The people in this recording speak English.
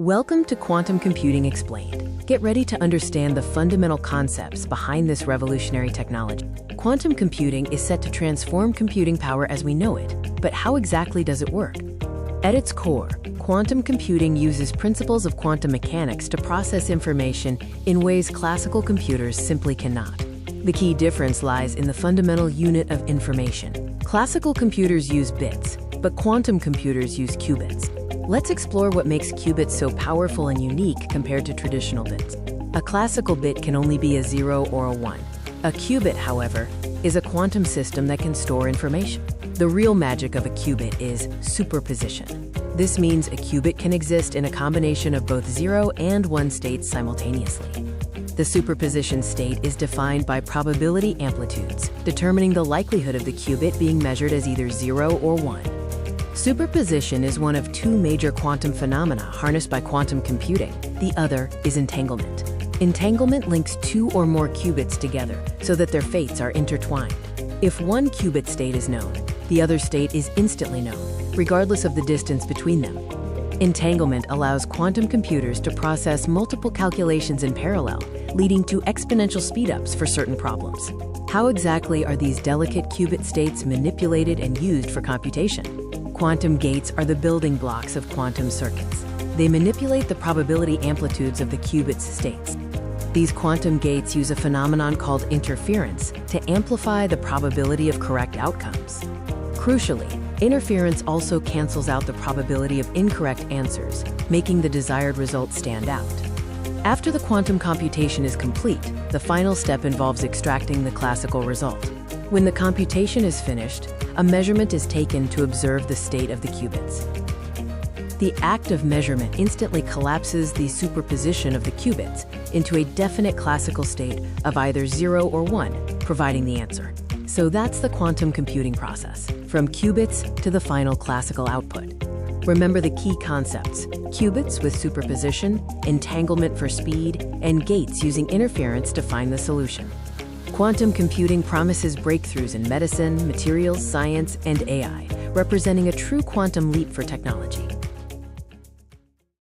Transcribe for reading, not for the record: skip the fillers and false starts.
Welcome to Quantum Computing Explained. Get ready to understand the fundamental concepts behind this revolutionary technology. Quantum computing is set to transform computing power as we know it, but how exactly does it work? At its core, quantum computing uses principles of quantum mechanics to process information in ways classical computers simply cannot. The key difference lies in the fundamental unit of information. Classical computers use bits, but quantum computers use qubits. Let's explore what makes qubits so powerful and unique compared to traditional bits. A classical bit can only be a 0 or a 1. A qubit, however, is a quantum system that can store information. The real magic of a qubit is superposition. This means a qubit can exist in a combination of both 0 and 1 states simultaneously. The superposition state is defined by probability amplitudes, determining the likelihood of the qubit being measured as either 0 or 1. Superposition is one of two major quantum phenomena harnessed by quantum computing. The other is entanglement. Entanglement links two or more qubits together so that their fates are intertwined. If one qubit state is known, the other state is instantly known, regardless of the distance between them. Entanglement allows quantum computers to process multiple calculations in parallel, leading to exponential speedups for certain problems. How exactly are these delicate qubit states manipulated and used for computation? Quantum gates are the building blocks of quantum circuits. They manipulate the probability amplitudes of the qubits states. These quantum gates use a phenomenon called interference to amplify the probability of correct outcomes. Crucially, interference also cancels out the probability of incorrect answers, making the desired result stand out. After the quantum computation is complete, the final step involves extracting the classical result. When the computation is finished, a measurement is taken to observe the state of the qubits. The act of measurement instantly collapses the superposition of the qubits into a definite classical state of either 0 or 1, providing the answer. So that's the quantum computing process, from qubits to the final classical output. Remember the key concepts: qubits with superposition, entanglement for speed, and gates using interference to find the solution. Quantum computing promises breakthroughs in medicine, materials science, and AI, representing a true quantum leap for technology.